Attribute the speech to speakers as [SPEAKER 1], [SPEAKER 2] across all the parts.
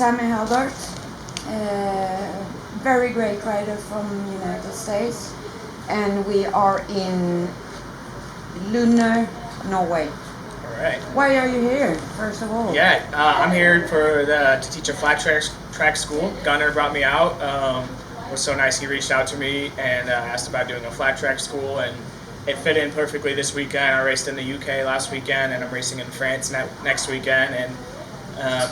[SPEAKER 1] Sammy Halbert, very great rider from United States, and we are in Lunner, Norway.
[SPEAKER 2] All right.
[SPEAKER 1] Why are you here, first of all?
[SPEAKER 2] Yeah, I'm here to teach a flat track school. Gunner brought me out. It was so nice. He reached out to me and asked about doing a flat track school, and it fit in perfectly this weekend. I raced in the UK last weekend, and I'm racing in France next weekend. And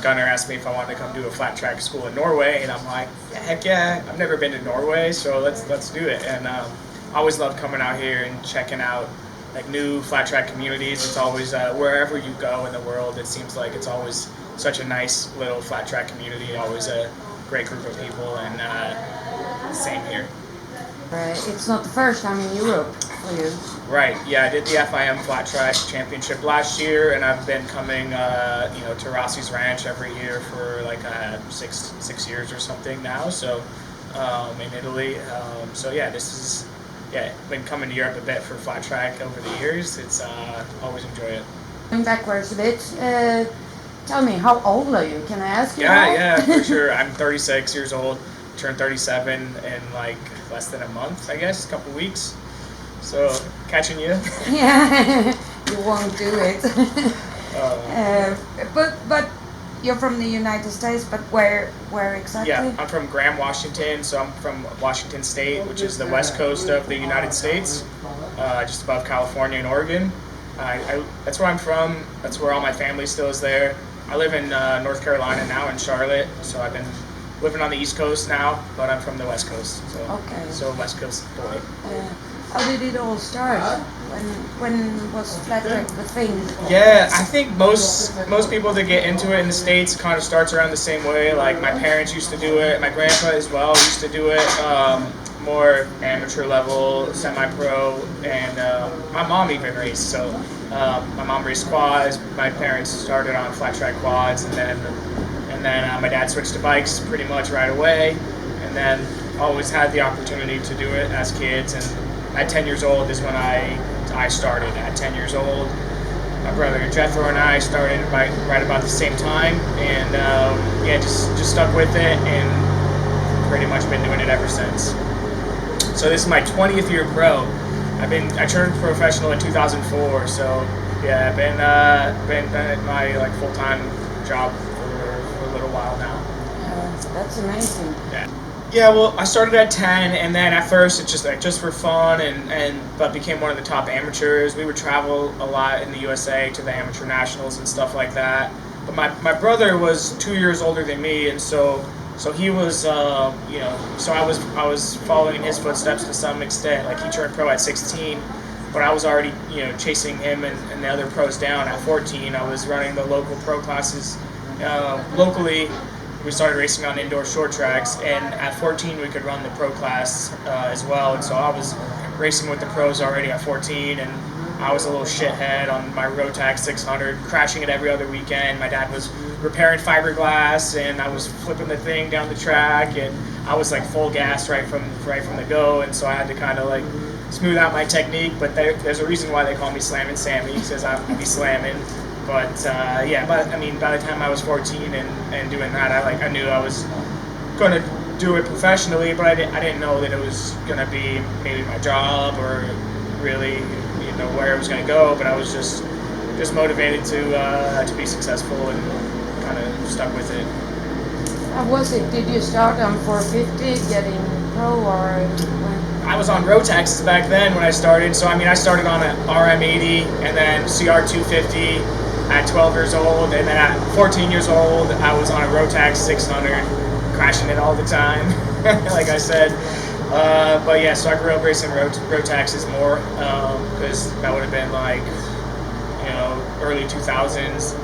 [SPEAKER 2] Gunner asked me if I wanted to come do a flat track school in Norway, and I'm like, heck yeah! I've never been to Norway, so let's do it. And I always love coming out here and checking out like new flat track communities. It's always wherever you go in the world, it seems like it's always such a nice little flat track community. Always a great group of people, and same here.
[SPEAKER 1] Right. It's not the first time in Europe for you.
[SPEAKER 2] Right. Yeah, I did the FIM Flat Track Championship last year, and I've been coming, to Rossi's Ranch every year for like 6 years or something now. So in Italy. So yeah, been coming to Europe a bit for flat track over the years. It's always enjoy it.
[SPEAKER 1] Going backwards a bit. Tell me, how old are you? Can I ask you?
[SPEAKER 2] Yeah, for sure. I'm 36 years old. Turned 37 in like less than a month, I guess, a couple weeks. So catching you.
[SPEAKER 1] Yeah, you won't do it. But you're from the United States, but where exactly?
[SPEAKER 2] Yeah, I'm from Graham, Washington, so I'm from Washington State, which is the west coast of the United States, just above California and Oregon. That's where I'm from. That's where all my family still is there. I live in North Carolina now, in Charlotte, so I've been living on the East Coast now, but I'm from the West Coast, so West Coast boy.
[SPEAKER 1] How did it all start? When was flat track the thing?
[SPEAKER 2] Yeah, I think most people that get into it in the States kind of starts around the same way. Like my parents used to do it, my grandpa as well used to do it, more amateur level, semi-pro, and my mom even raced. So my mom raced quads. My parents started on flat track quads, and then my dad switched to bikes pretty much right away, and then always had the opportunity to do it as kids. And at 10 years old is when I started. At 10 years old, my brother Jethro and I started right about the same time, and just stuck with it, and pretty much been doing it ever since. So this is my 20th year pro. I turned professional in 2004. So yeah, I've been at my like full-time job for a little while now.
[SPEAKER 1] That's amazing.
[SPEAKER 2] Yeah, well, I started at 10, and then at first it's just for fun, but became one of the top amateurs. We would travel a lot in the USA to the amateur nationals and stuff like that. But my brother was 2 years older than me, and so he was, so I was following his footsteps to some extent. Like he turned pro at 16, but I was already, chasing him and the other pros down at 14. I was running the local pro classes locally. We started racing on indoor short tracks, and at 14 we could run the pro class as well. And so I was racing with the pros already at 14, and I was a little shithead on my Rotax 600, crashing it every other weekend. My dad was repairing fiberglass, and I was flipping the thing down the track, and I was like full gas right from the go. And so I had to kind of like smooth out my technique. But there's a reason why they call me Slammin' Sammy. He says I'm gonna be slamming. But by the time I was 14 and doing that, I knew I was going to do it professionally, but I didn't know that it was going to be maybe my job or really where it was going to go. But I was just motivated to be successful, and kind of stuck with it.
[SPEAKER 1] How was it? Did you start on 450 getting pro, or when?
[SPEAKER 2] I was on Rotaxes back then when I started. So I started on an RM80 and then CR250. At 12 years old, and then at 14 years old, I was on a Rotax 600, crashing it all the time, like I said. But yeah, so I grew up racing Rotaxes more, because that would have been like, early 2000s.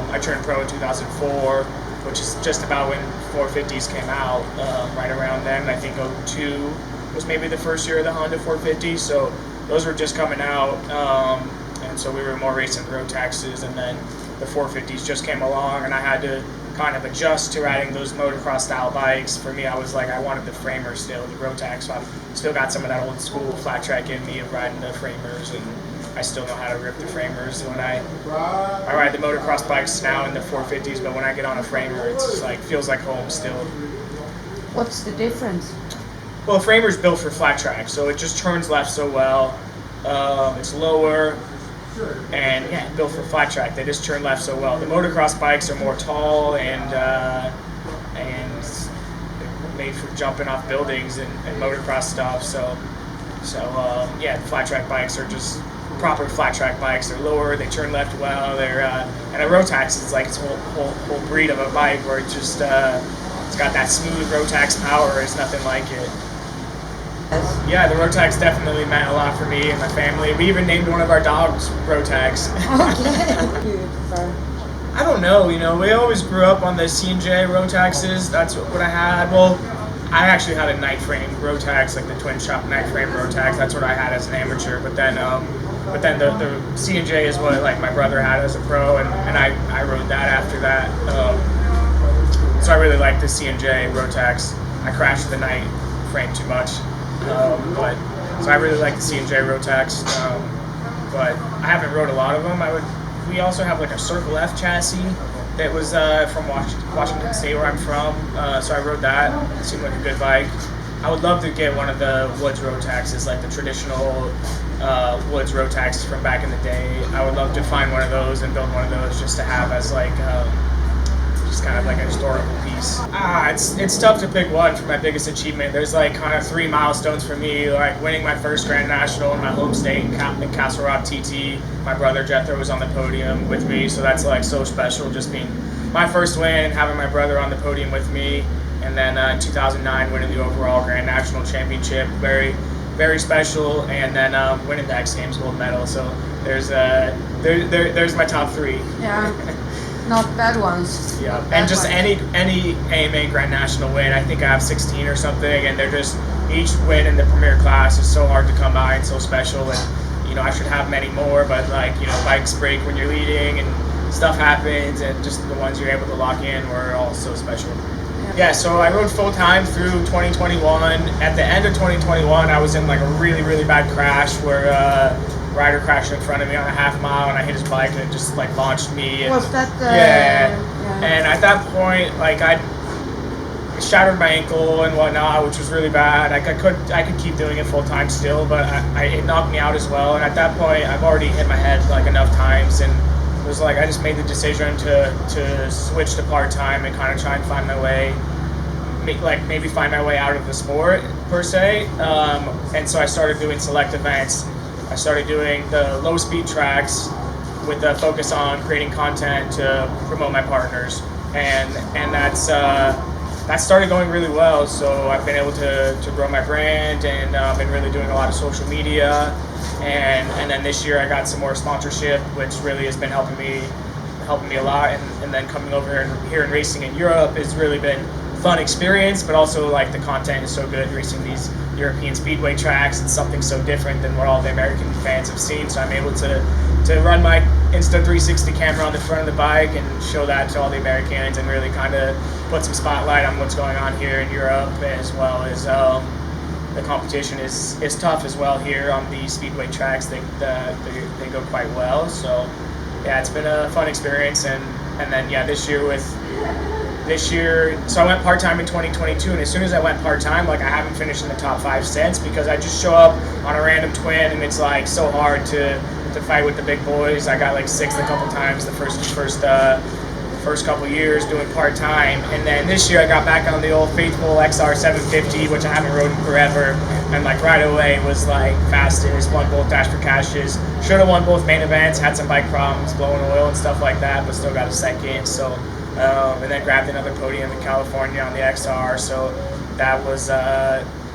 [SPEAKER 2] I turned pro in 2004, which is just about when 450s came out, right around then. I think 02 was maybe the first year of the Honda 450, so those were just coming out. And so we were more racing Rotaxes, and then the 450s just came along, and I had to kind of adjust to riding those motocross style bikes. For me, I was like, I wanted the framer still, the Rotax, so I've still got some of that old school flat track in me of riding the framers, and I still know how to rip the framers. When I ride the motocross bikes now in the 450s, but when I get on a framer, it's just like feels like home still.
[SPEAKER 1] What's the difference?
[SPEAKER 2] Well, the framer's built for flat track, so it just turns left so well. It's lower, and yeah, built for flat track. They just turn left so well. The motocross bikes are more tall and made for jumping off buildings and motocross stuff. So yeah, the flat track bikes are just proper flat track bikes. They're lower, they turn left well. They're and a Rotax is like its whole breed of a bike where it just it's got that smooth Rotax power. There's nothing like it. Yeah, the Rotax definitely meant a lot for me and my family. We even named one of our dogs Rotax.
[SPEAKER 1] Okay.
[SPEAKER 2] I don't know, we always grew up on the C&J Rotaxes. That's what I had. Well, I actually had a night frame Rotax, like the twin shop night frame Rotax. That's what I had as an amateur. But then the C&J is what like my brother had as a pro, and I rode that after that. So I really like the C&J Rotax. I crashed the night frame too much, but so I really like the C&J Rotax. But I haven't rode a lot of them. We also have like a Circle F chassis that was from Washington State, where I'm from. So I rode that. It seemed like a good bike. I would love to get one of the Woods Rotaxes, like the traditional Woods Rotaxes from back in the day. I would love to find one of those and build one of those just to have as like just kind of like a historical piece. It's tough to pick one for my biggest achievement. There's like kind of 3 milestones for me, like winning my first Grand National in my home state in Castle Rock TT. My brother Jethro was on the podium with me, so that's like so special, just being my first win and having my brother on the podium with me. And then 2009 winning the overall Grand National Championship, very, very special. And then winning the X Games gold medal. So there's my top 3.
[SPEAKER 1] Yeah. Not bad ones.
[SPEAKER 2] Yeah, and just any AMA Grand National win. I think I have 16 or something, and they're just each win in the premier class is so hard to come by and so special. And I should have many more, but like bikes break when you're leading and stuff happens, and just the ones you're able to lock in were all so special. Yeah, so I rode full time through 2021. At the end of 2021, I was in like a really, really bad crash where rider crashed in front of me on a half mile, and I hit his bike and it just like launched me. And,
[SPEAKER 1] was that
[SPEAKER 2] yeah. And at that point, like I shattered my ankle and whatnot, which was really bad. I could keep doing it full time still, but it knocked me out as well. And at that point, I've already hit my head like enough times, and it was like I just made the decision to switch to part time and kind of try and find my way, maybe find my way out of the sport per se. And so I started doing select events. I started doing the low speed tracks with a focus on creating content to promote my partners, and that started going really well. So I've been able to grow my brand, and been really doing a lot of social media, and then this year I got some more sponsorship, which really has been helping me a lot, and then coming over here and racing in Europe has really been fun experience, but also like the content is so good racing these European speedway tracks. It's something so different than what all the American fans have seen, so I'm able to run my Insta360 camera on the front of the bike and show that to all the Americans, and really kind of put some spotlight on what's going on here in Europe, as well as the competition is tough as well here on the speedway tracks. They go quite well, so yeah, it's been a fun experience. And then yeah, this year, so I went part-time in 2022, and as soon as I went part-time, like I haven't finished in the top 5 since, because I just show up on a random twin, and it's like so hard to fight with the big boys. I got like 6th a couple times the first couple years doing part-time, and then this year I got back on the old faithful XR 750, which I haven't rode in forever, and like right away was like fastest, won both Dash for Cashes, should have won both main events, had some bike problems, blowing oil and stuff like that, but still got a second. So and then grabbed another podium in California on the XR. So that was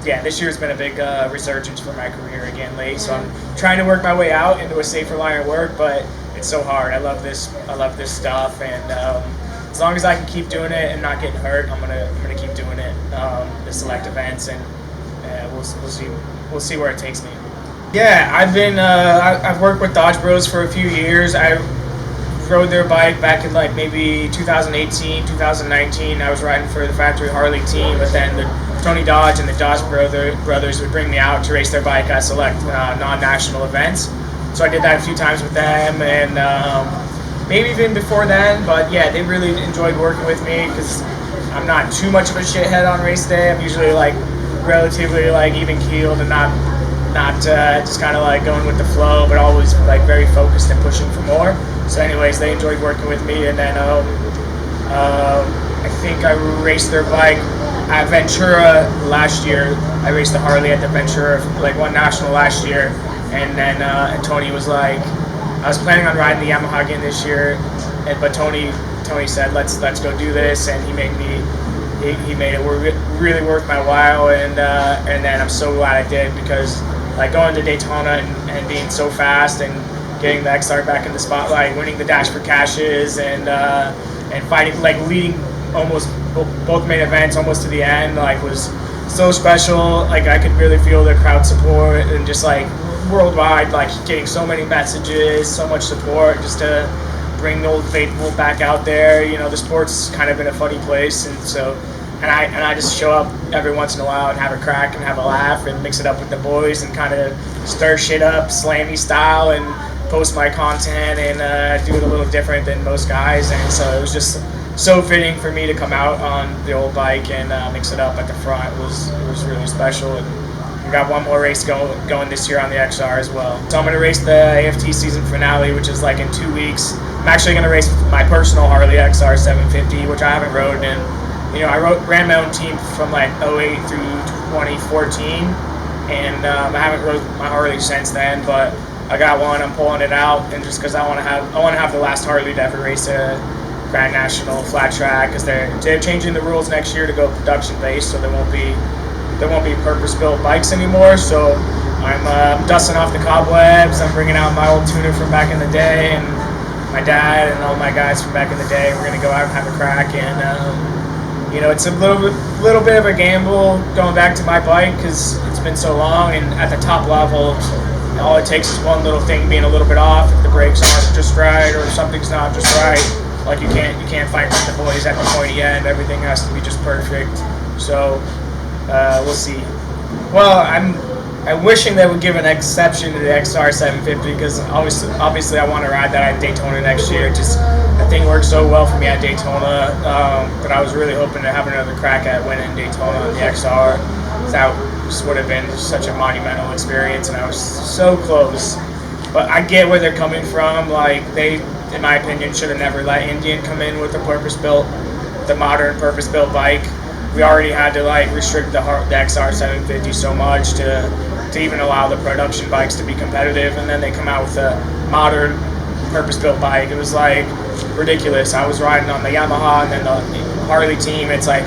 [SPEAKER 2] this year's been a big resurgence for my career again lately. So I'm trying to work my way out into a safer line of work, but it's so hard. I love this stuff, and as long as I can keep doing it and not getting hurt, I'm gonna keep doing it. The select events, and we'll see where it takes me. Yeah, I've worked with Dodge Bros for a few years. I rode their bike back in like maybe 2018, 2019. I was riding for the factory Harley team, but then Tony Dodge and the Dodge brothers would bring me out to race their bike at select non-national events. So I did that a few times with them, and maybe even before then. But yeah, they really enjoyed working with me because I'm not too much of a shithead on race day. I'm usually like relatively like even keeled and not just kind of like going with the flow, but always like very focused and pushing for more. So anyways, they enjoyed working with me, and then I think I raced their bike at Ventura last year. I raced the Harley at the Ventura, like won national last year, and then and Tony was like, I was planning on riding the Yamaha again this year, but Tony said let's go do this, and he made it really worth my while, and then I'm so glad I did, because like going to Daytona and being so fast and getting the XR back in the spotlight, winning the Dash for Cashes, and fighting, like leading almost both main events almost to the end, like was so special. Like I could really feel the crowd support, and just like worldwide, like getting so many messages, so much support, just to bring the old faithful back out there. You know, the sport's kind of in a funny place, and so and I just show up every once in a while and have a crack and have a laugh and mix it up with the boys and kind of stir shit up slammy style and post my content and do it a little different than most guys. And so it was just so fitting for me to come out on the old bike and mix it up at the front. It was really special. And we got one more race going this year on the XR as well. So I'm going to race the AFT season finale, which is like in 2 weeks. I'm actually going to race my personal Harley XR 750, which I haven't rode in. You know, I ran my own team from like 08 through 2014, and I haven't rode my Harley since then. But I got one. I'm pulling it out, and just because I want to have the last Harley to ever race a Grand National flat track, because they're changing the rules next year to go production based, so there won't be purpose-built bikes anymore. So I'm dusting off the cobwebs. I'm bringing out my old tuner from back in the day, and my dad and all my guys from back in the day. We're gonna go out and have a crack, and you know, it's a little bit of a gamble going back to my bike because it's been so long, and at the top level, all it takes is one little thing being a little bit off. If the brakes aren't just right or something's not just right, like you can't fight with the boys at the pointy end. Everything has to be just perfect. So we'll see. Well, I'm wishing they would give an exception to the XR 750, because obviously I want to ride that at Daytona next year. Just the thing worked so well for me at Daytona, but I was really hoping to have another crack at winning Daytona on the XR. That just would have been such a monumental experience, and I was so close. But I get where they're coming from. Like they, in my opinion, should have never let Indian come in with the modern purpose-built bike. We already had to like restrict the XR 750 so much to even allow the production bikes to be competitive, and then they come out with a modern purpose-built bike. It was like ridiculous. I was riding on the Yamaha and then the Harley team. It's like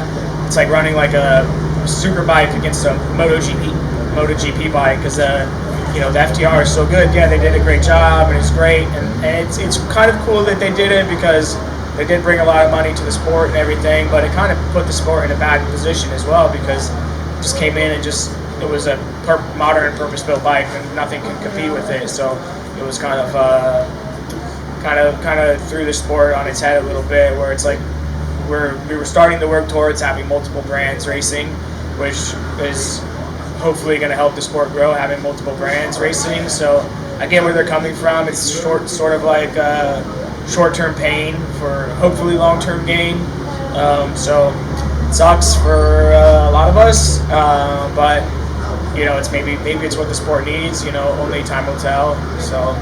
[SPEAKER 2] running like a super bike against a MotoGP bike, because you know, the FTR is so good. Yeah, they did a great job, and it's great, and it's kind of cool that they did it, because they did bring a lot of money to the sport and everything, but it kind of put the sport in a bad position as well, because it just came in and it was a modern purpose-built bike, and nothing could compete with it. So it was kind of threw the sport on its head a little bit, where it's like we were starting to work towards having multiple brands racing, which is hopefully going to help the sport grow, having multiple brands racing. So I get where they're coming from. It's sort of like short-term pain for hopefully long-term gain. So it sucks for a lot of us, but you know, it's maybe it's what the sport needs. You know, only time will tell. So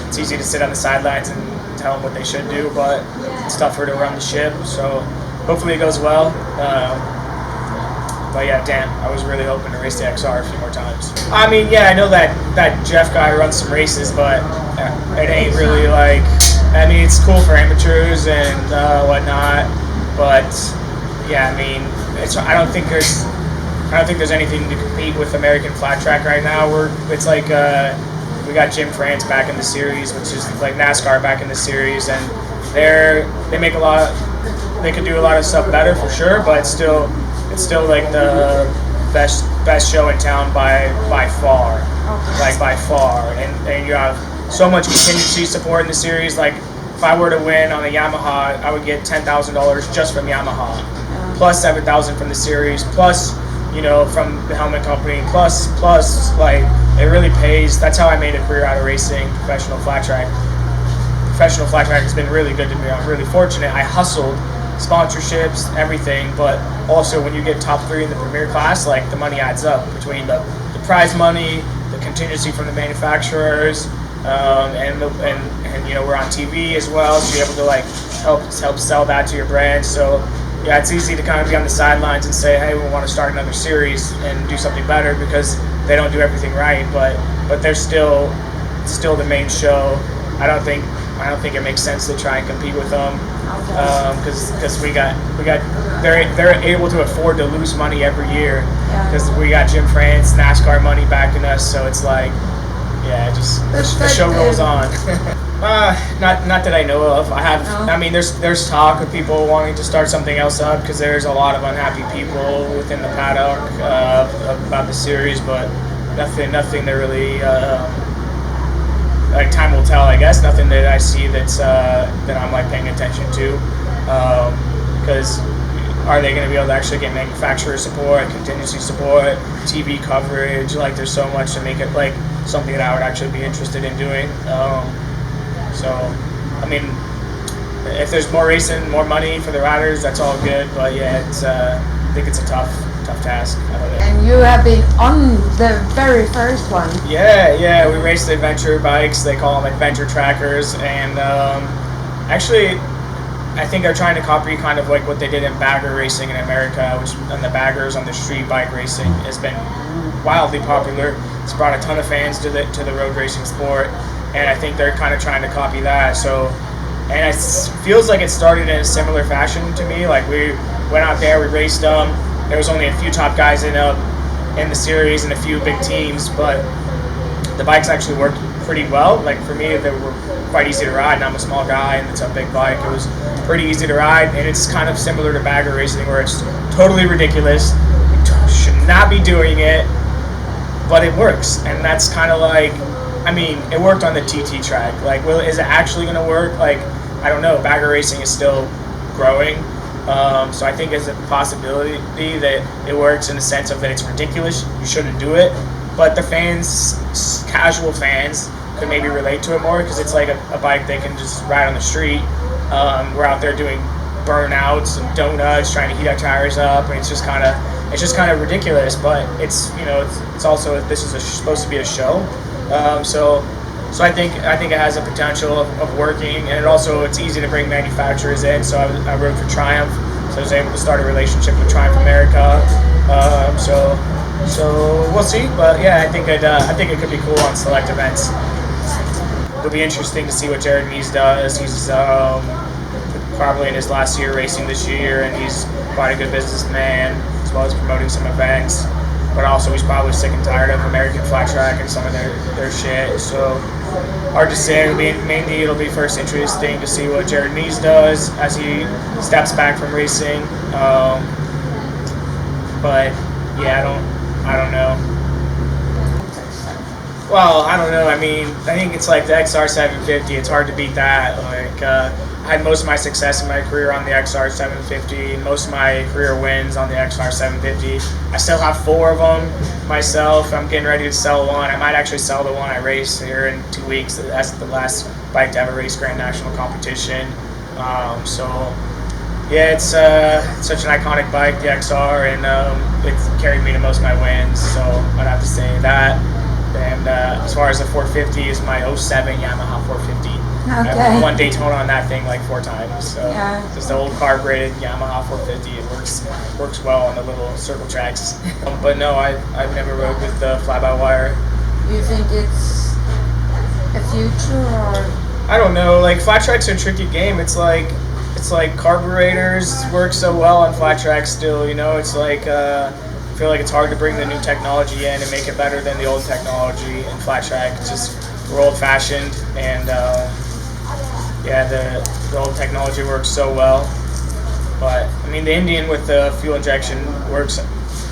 [SPEAKER 2] it's easy to sit on the sidelines and tell them what they should do, but it's tougher to run the ship. So hopefully it goes well. But yeah, damn, I was really hoping to race the XR a few more times. I mean, yeah, I know that Jeff guy runs some races, but it ain't really like, I mean, it's cool for amateurs and whatnot, but yeah, I mean, I don't think there's anything to compete with American flat track right now. It's like we got Jim France back in the series, which is like NASCAR back in the series, and they make they could do a lot of stuff better for sure, but it's still like the best show in town by far, like by far, and you have so much contingency support in the series. Like if I were to win on a Yamaha, I would get $10,000 just from Yamaha, plus $7,000 from the series, plus, you know, from the helmet company, plus like it really pays. That's how I made a career out of racing professional flat track. Professional flat track has been really good to me. I'm really fortunate. I hustled, sponsorships, everything, but also when you get top 3 in the premier class, like the money adds up between the prize money, the contingency from the manufacturers, and you know, we're on TV as well, so you're able to like help sell that to your brand. So yeah, it's easy to kind of be on the sidelines and say, hey, we want to start another series and do something better, because they don't do everything right, but they're still the main show. I don't think it makes sense to try and compete with them, because they're able to afford to lose money every year, because we got Jim France, NASCAR money backing us. So it's like, yeah, just the show rolls on. Not that I know of. I mean, there's talk of people wanting to start something else up, because there's a lot of unhappy people within the paddock about the series, but nothing that really. Like, time will tell, I guess. Nothing that I see that I'm like paying attention to, because are they going to be able to actually get manufacturer support, contingency support, TV coverage? Like, there's so much to make it like something that I would actually be interested in doing. So, I mean, if there's more racing, more money for the riders, that's all good. But yeah, I think it's a tough task.
[SPEAKER 1] And you have been on the very first one.
[SPEAKER 2] Yeah, we raced the adventure bikes. They call them adventure trackers, and actually, I think they're trying to copy kind of like what they did in bagger racing in America, which on the baggers on the street bike racing has been wildly popular. It's brought a ton of fans to the road racing sport, and I think they're kind of trying to copy that. So, and it feels like it started in a similar fashion to me. Like, we went out there, we raced them. There was only a few top guys in the series and a few big teams, but the bikes actually worked pretty well. Like, for me, they were quite easy to ride, and I'm a small guy, and it's a big bike. It was pretty easy to ride, and it's kind of similar to bagger racing, where it's totally ridiculous. You should not be doing it, but it works, and that's kind of like, I mean, it worked on the TT track. Like, is it actually going to work? Like, I don't know. Bagger racing is still growing. So I think there's a possibility that it works in the sense of that it's ridiculous, you shouldn't do it, but the fans, casual fans, could maybe relate to it more, because it's like a bike they can just ride on the street. We're out there doing burnouts and donuts, trying to heat our tires up, and it's just kind of ridiculous. But it's also, this is supposed to be a show, so I think it has a potential of working, and it's easy to bring manufacturers in. So I rode for Triumph, so I was able to start a relationship with Triumph America. So we'll see, but yeah, I think it could be cool on select events. It'll be interesting to see what Jared Mees does. He's probably in his last year racing this year, and he's quite a good businessman, as well as promoting some events. But also, he's probably sick and tired of American flat track and some of their shit. So hard to say. It'll be first interesting to see what Jared Mees does as he steps back from racing. But yeah, I don't know. Well, I don't know. I mean, I think it's like the XR 750. It's hard to beat that. Like, I had most of my success in my career on the XR 750. Most of my career wins on the XR 750. I still have 4 of them myself. I'm getting ready to sell one. I might actually sell the one I race here in 2 weeks. That's the last bike to ever race Grand National competition. So yeah, it's such an iconic bike, the XR, and it's carried me to most of my wins. So I'd have to say that. And as far as the 450 is my 07 Yamaha 450.
[SPEAKER 1] Okay.
[SPEAKER 2] I won Daytona on that thing like 4 times. So
[SPEAKER 1] yeah.
[SPEAKER 2] Just the old carbureted Yamaha 450. It works well on the little circle tracks. But no, I've never rode with the fly-by-wire.
[SPEAKER 1] Do you think it's a future, or?
[SPEAKER 2] I don't know. Like, flat tracks are a tricky game. It's like carburetors work so well on flat tracks still. You know, it's like. I feel like it's hard to bring the new technology in and make it better than the old technology in flat track. It's just, we're old-fashioned, and yeah, the old technology works so well. But I mean, the Indian with the fuel injection works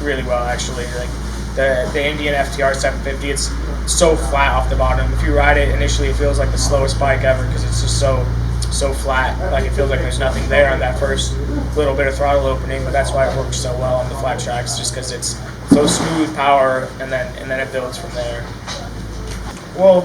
[SPEAKER 2] really well, actually. Like the Indian FTR 750, it's so flat off the bottom. If you ride it initially, it feels like the slowest bike ever, because it's just so flat. Like, it feels like there's nothing there on that first little bit of throttle opening, but that's why it works so well on the flat tracks, just because it's So smooth power, and then it builds from there. Well,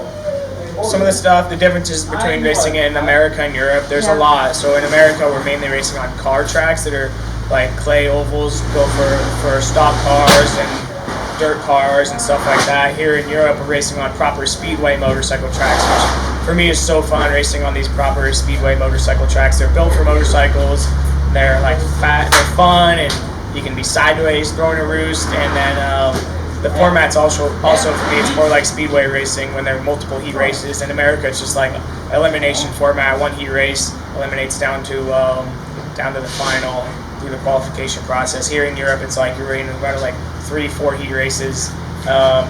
[SPEAKER 2] some of the stuff, the differences between racing in America and Europe, there's a lot. So in America, we're mainly racing on car tracks that are like clay ovals, built for stock cars and dirt cars and stuff like that. Here in Europe, we're racing on proper speedway motorcycle tracks, which for me is so fun, racing on these proper speedway motorcycle tracks. They're built for motorcycles. They're like fat, they're fun, and you can be sideways, throwing a roost, and then the format's also for me, it's more like speedway racing when there are multiple heat races. In America, it's just like elimination format. One heat race eliminates down to the final through the qualification process. Here in Europe, it's like you're racing about like 3-4 heat races,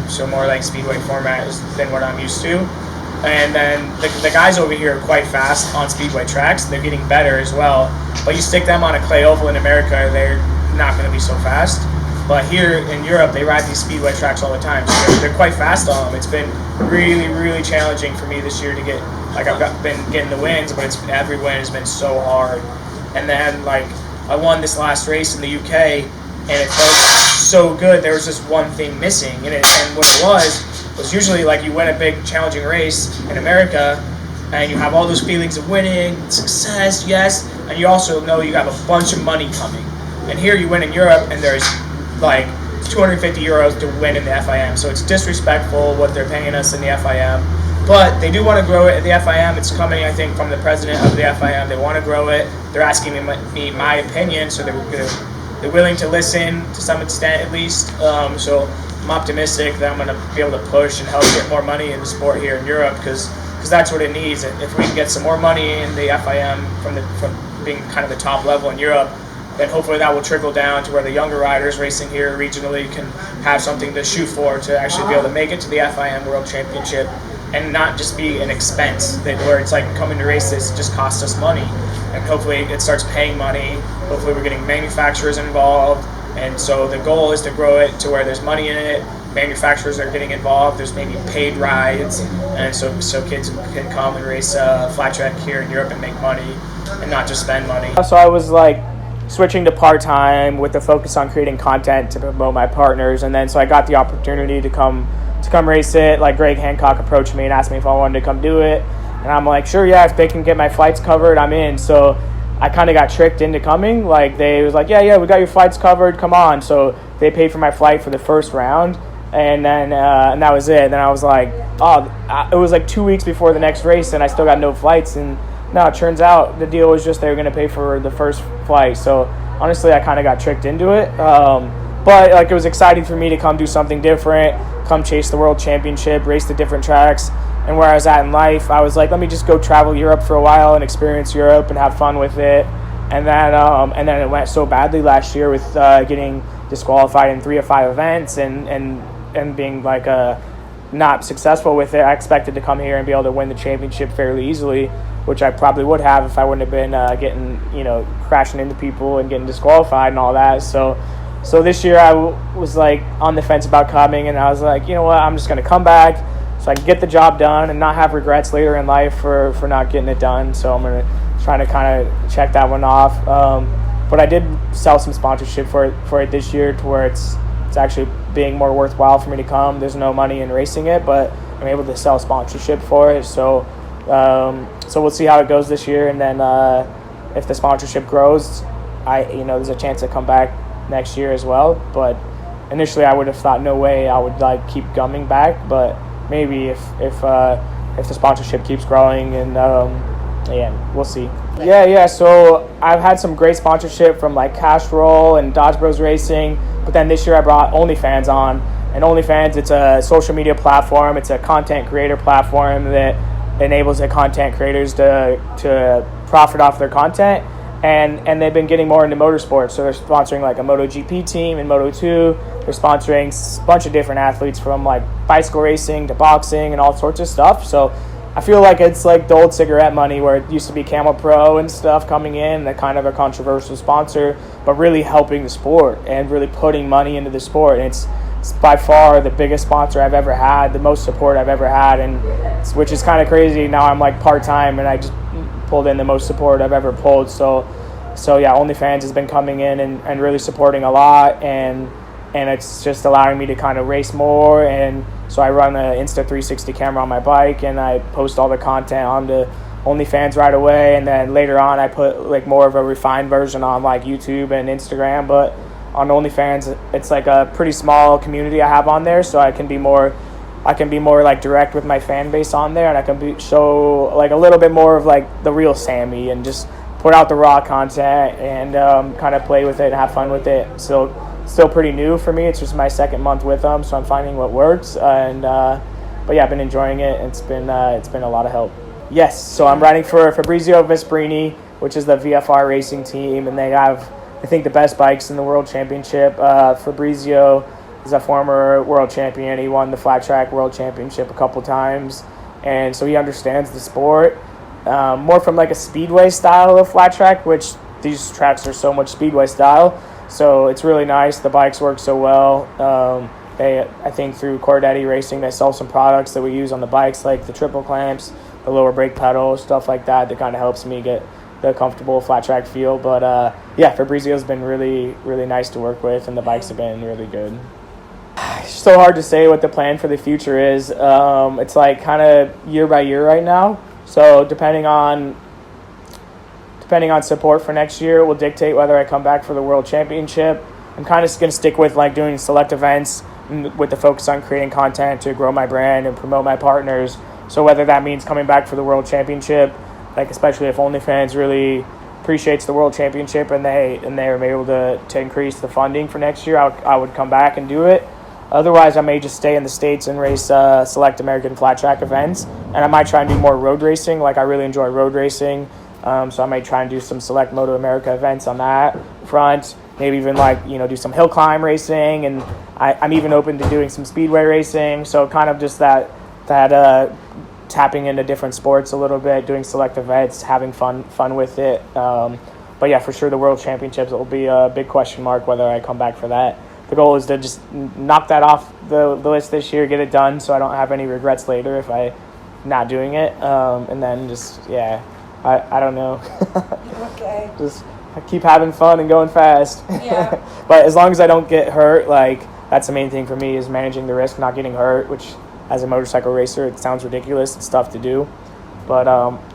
[SPEAKER 2] so more like speedway format than what I'm used to. And then the guys over here are quite fast on speedway tracks. They're getting better as well. But you stick them on a clay oval in America, they're not going to be so fast. But here in Europe, they ride these speedway tracks all the time. So they're quite fast on them. It's been really, really challenging for me this year to get, like been getting the wins, but every win has been so hard. And then like I won this last race in the UK, and it felt so good. There was just one thing missing, and what it was usually like you win a big challenging race in America, and you have all those feelings of winning, success, yes, and you also know you have a bunch of money coming. And here you win in Europe, and there's like 250 euros to win in the FIM, so it's disrespectful what they're paying us in the FIM. But they do want to grow it at the FIM. It's coming, I think, from the president of the FIM. They want to grow it. They're asking me my opinion, so they're willing to listen to some extent at least. So I'm optimistic that I'm going to be able to push and help get more money in the sport here in Europe, because that's what it needs. If we can get some more money in the FIM from being kind of the top level in Europe, then hopefully that will trickle down to where the younger riders racing here regionally can have something to shoot for to actually be able to make it to the FIM World Championship and not just be an expense where it's like coming to race this just costs us money. And hopefully it starts paying money. Hopefully we're getting manufacturers involved. And so the goal is to grow it to where there's money in it. Manufacturers are getting involved. There's maybe paid rides, and so kids can come and race flat track here in Europe and make money and not just spend money. So I was like switching to part-time with the focus on creating content to promote my partners, and then so I got the opportunity to come race it. Like Greg Hancock approached me and asked me if I wanted to come do it, and I'm like, sure, yeah, if they can get my flights covered, I'm in. So I kind of got tricked into coming. Like they was like, yeah, we got your flights covered, come on. So they paid for my flight for the first round, and then and that was it. And then I was like, it was like 2 weeks before the next race, and I still got no flights. And no, it turns out the deal was just they were going to pay for the first flight. So honestly, I kind of got tricked into it. But like it was exciting for me to come do something different, come chase the world championship, race the different tracks. And where I was at in life, I was like, let me just go travel Europe for a while and experience Europe and have fun with it. And then it went so badly last year with getting disqualified in 3 of 5 events and being like not successful with it. I expected to come here and be able to win the championship fairly easily, which I probably would have if I wouldn't have been crashing into people and getting disqualified and all that. So this year I was like on the fence about coming, and I was like, you know what, I'm just going to come back so I can get the job done and not have regrets later in life for not getting it done. So I'm going to try to kind of check that one off. But I did sell some sponsorship for it this year to where it's actually being more worthwhile for me to come. There's no money in racing it, but I'm able to sell sponsorship for it. So we'll see how it goes this year, and then if the sponsorship grows, there's a chance to come back next year as well. But initially I would have thought no way I would like keep coming back, but maybe if the sponsorship keeps growing, and we'll see. So I've had some great sponsorship from like Castrol and Dodge Bros Racing, but then this year I brought OnlyFans on. And OnlyFans, it's a social media platform. It's a content creator platform that enables the content creators to profit off their content. And they've been getting more into motorsports. So they're sponsoring like a MotoGP team in Moto2. They're sponsoring a bunch of different athletes from like bicycle racing to boxing and all sorts of stuff. So I feel like it's like the old cigarette money where it used to be Camel Pro and stuff coming in, that kind of a controversial sponsor, but really helping the sport and really putting money into the sport. And it's by far the biggest sponsor I've ever had, the most support I've ever had, and which is kind of crazy. Now I'm like part-time and I just pulled in the most support I've ever pulled. So yeah, OnlyFans has been coming in and really supporting a lot, and and it's just allowing me to kind of race more. And so I run an Insta360 camera on my bike, and I post all the content onto OnlyFans right away, and then later on I put like more of a refined version on like YouTube and Instagram. But on OnlyFans, it's like a pretty small community I have on there, so I can be more like direct with my fan base on there, and I can show like a little bit more of like the real Sammy, and just put out the raw content and kind of play with it and have fun with it. So still pretty new for me. It's just my second month with them, so I'm finding what works. And but yeah, I've been enjoying it. It's been a lot of help. Yes, so I'm riding for Fabrizio Vesperini, which is the VFR racing team, and they have, I think, the best bikes in the World Championship. Fabrizio is a former world champion. He won the flat track world championship a couple times, and so he understands the sport more from like a speedway style of flat track, which these tracks are so much speedway style. So it's really nice. The bikes work so well. I think through Cordetti Racing, they sell some products that we use on the bikes, like the triple clamps, the lower brake pedal, stuff like that kind of helps me get the comfortable flat track feel. But yeah, Fabrizio's been really, really nice to work with, and the bikes have been really good. It's so hard to say what the plan for the future is. It's like kind of year by year right now. So depending on support for next year will dictate whether I come back for the World Championship. I'm kind of going to stick with like doing select events with the focus on creating content to grow my brand and promote my partners. So whether that means coming back for the World Championship, like especially if OnlyFans really appreciates the World Championship and they're able to increase the funding for next year, I would come back and do it. Otherwise, I may just stay in the States and race select American flat track events, and I might try and do more road racing. Like I really enjoy road racing, so I might try and do some select Moto America events on that front. Maybe even do some hill climb racing, and I'm even open to doing some speedway racing. So kind of just that tapping into different sports a little bit, doing select events, having fun with it. But yeah, for sure the World Championships will be a big question mark whether I come back for that. The goal is to just knock that off the list this year, get it done, so I don't have any regrets later if I'm not doing it. And then just I don't know.
[SPEAKER 1] Okay.
[SPEAKER 2] Just keep having fun and going fast.
[SPEAKER 1] Yeah.
[SPEAKER 2] But as long as I don't get hurt, like that's the main thing for me, is managing the risk, not getting hurt, which as a motorcycle racer it sounds ridiculous. It's tough to do. But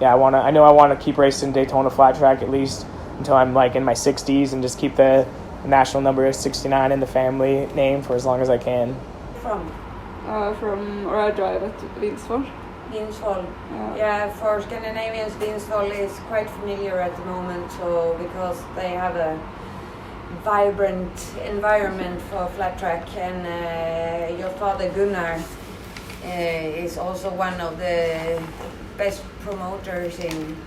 [SPEAKER 2] yeah, I know I want to keep racing Daytona flat track at least until I'm like in my 60s, and just keep the national number of 69 in the family name for as long as I can.
[SPEAKER 3] Or I drive at Vinsvoll.
[SPEAKER 1] Vinsvoll. Yeah, for Scandinavians, Vinsvoll is quite familiar at the moment, so because they have a vibrant environment for flat track, and your father Gunnar is also one of the best promoters in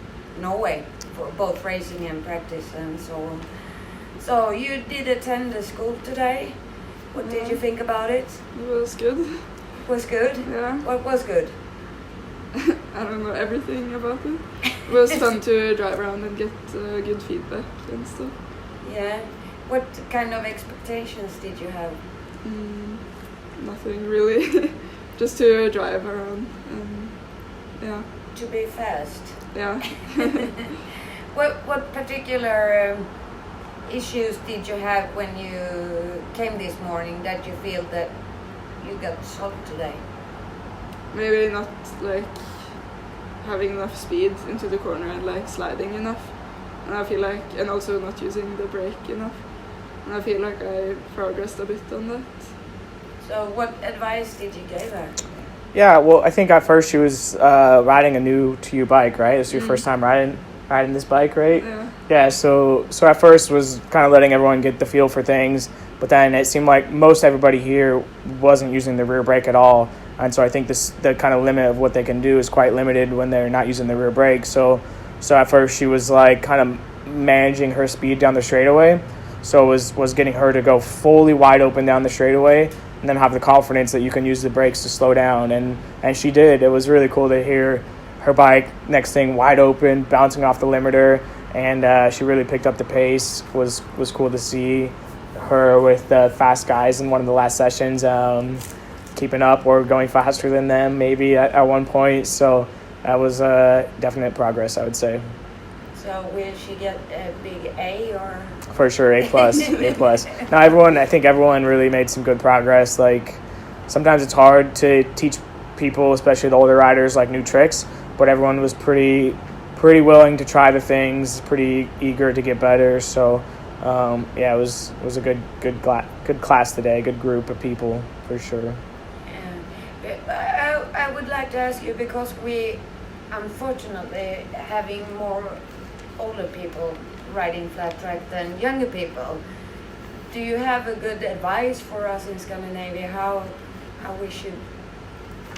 [SPEAKER 1] Norway for both racing and practice and so on. So you did attend the school today. What did you think about it?
[SPEAKER 3] It was good.
[SPEAKER 1] Was good?
[SPEAKER 3] Yeah.
[SPEAKER 1] What was good?
[SPEAKER 3] I don't know everything about it. It was fun to drive around and get good feedback and stuff.
[SPEAKER 1] Yeah. What kind of expectations did you have?
[SPEAKER 3] Nothing really. Just to drive around and yeah.
[SPEAKER 1] To be fast.
[SPEAKER 3] Yeah.
[SPEAKER 1] What particular issues did you have when you came this morning that you feel that you got solved today?
[SPEAKER 3] Maybe not like having enough speed into the corner and like sliding enough. And I feel like, and also not using the brake enough. And I feel like I progressed a bit on that.
[SPEAKER 1] So what advice did you give her?
[SPEAKER 2] Yeah, well, I think at first she was riding a new to you bike, right? This is your first time riding this bike, right?
[SPEAKER 3] Yeah.
[SPEAKER 2] Yeah, so at first was kind of letting everyone get the feel for things, but then it seemed like most everybody here wasn't using the rear brake at all. And so I think the kind of limit of what they can do is quite limited when they're not using the rear brake. So at first she was like kind of managing her speed down the straightaway. So it was getting her to go fully wide open down the straightaway and then have the confidence that you can use the brakes to slow down. And she did. It was really cool to hear her bike, next thing, wide open, bouncing off the limiter. And she really picked up the pace. Was cool to see her with the fast guys in one of the last sessions, keeping up or going faster than them maybe at one point. So that was definite progress, I would say.
[SPEAKER 1] So will she get a big A or?
[SPEAKER 2] For sure, A+, A+. Now I think everyone really made some good progress. Like, sometimes it's hard to teach people, especially the older riders, like new tricks, but everyone was pretty willing to try the things, pretty eager to get better. So it was a good class today, good group of people for sure.
[SPEAKER 1] I would like to ask you, because we unfortunately having more older people riding flat track than younger people. Do you have a good advice for us in Scandinavia how we should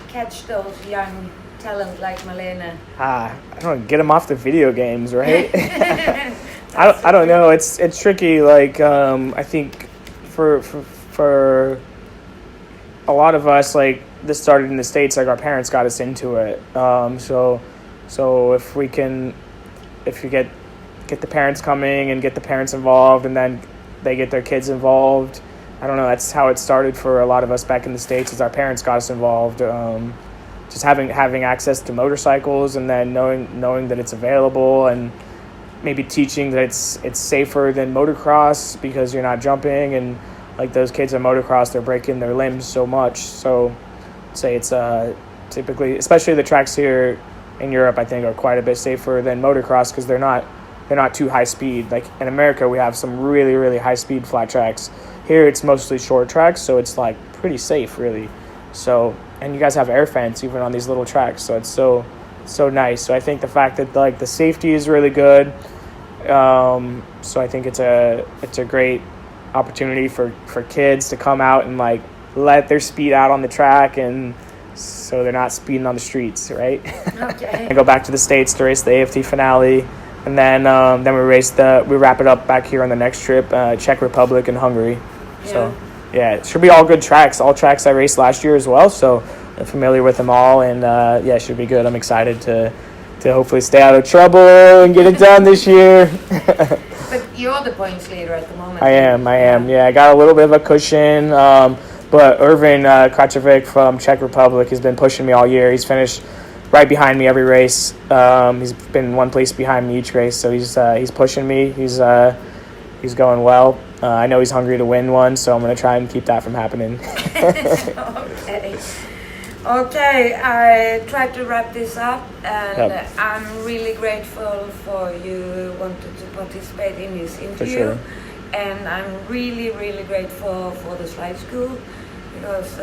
[SPEAKER 1] catch those young talent like Malene?
[SPEAKER 2] I don't know, get them off the video games, right? I don't know. It's tricky. Like I think for a lot of us, like this started in the States. Like our parents got us into it. So if you get the parents coming and get the parents involved, and then they get their kids involved. I don't know. That's how it started for a lot of us back in the States. Is our parents got us involved. Just having access to motorcycles, and then knowing that it's available, and maybe teaching that it's safer than motocross because you're not jumping, and like those kids in motocross, they're breaking their limbs so much. So I'd say it's typically, especially the tracks here in Europe, I think are quite a bit safer than motocross because they're not too high speed. Like in America, we have some really, really high speed flat tracks. Here it's mostly short tracks, so it's like pretty safe really. So, and you guys have air fence even on these little tracks, so it's so nice. So I think the fact that like the safety is really good. So I think it's a great opportunity for kids to come out and like let their speed out on the track, and so they're not speeding on the streets, right?
[SPEAKER 1] Okay.
[SPEAKER 2] I go back to the States to race the AFT finale, and then we wrap it up back here on the next trip, Czech Republic and Hungary.
[SPEAKER 1] Yeah.
[SPEAKER 2] So yeah, it should be all good tracks. All tracks I raced last year as well, so I'm familiar with them all, and it should be good. I'm excited to hopefully stay out of trouble and get it done this year.
[SPEAKER 1] But you're the points leader at the moment.
[SPEAKER 2] I am. Yeah, I got a little bit of a cushion. But Ervin Kračovic from Czech Republic has been pushing me all year. He's finished right behind me every race. He's been one place behind me each race, so he's pushing me. He's going well. I know he's hungry to win one, so I'm going to try and keep that from happening.
[SPEAKER 1] Okay, I tried to wrap this up, and
[SPEAKER 2] Yep.
[SPEAKER 1] I'm really grateful for you wanted to participate in this interview.
[SPEAKER 2] For sure.
[SPEAKER 1] And I'm really, really grateful for the slide school, because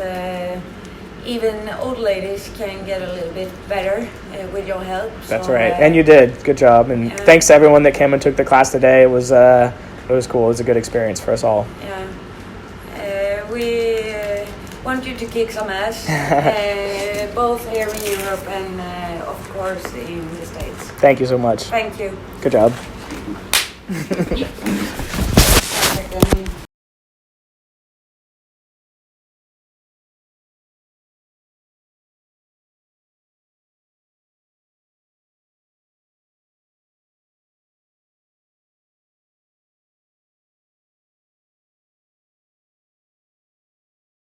[SPEAKER 1] even old ladies can get a little bit better with your help.
[SPEAKER 2] That's right, and you did. Good job, and thanks to everyone that came and took the class today. It was cool. It was a good experience for us all.
[SPEAKER 1] Yeah, we want you to kick some ass, both here in Europe and of course in the States.
[SPEAKER 2] Thank you so much.
[SPEAKER 1] Thank you.
[SPEAKER 2] Good job.
[SPEAKER 1] Perfect.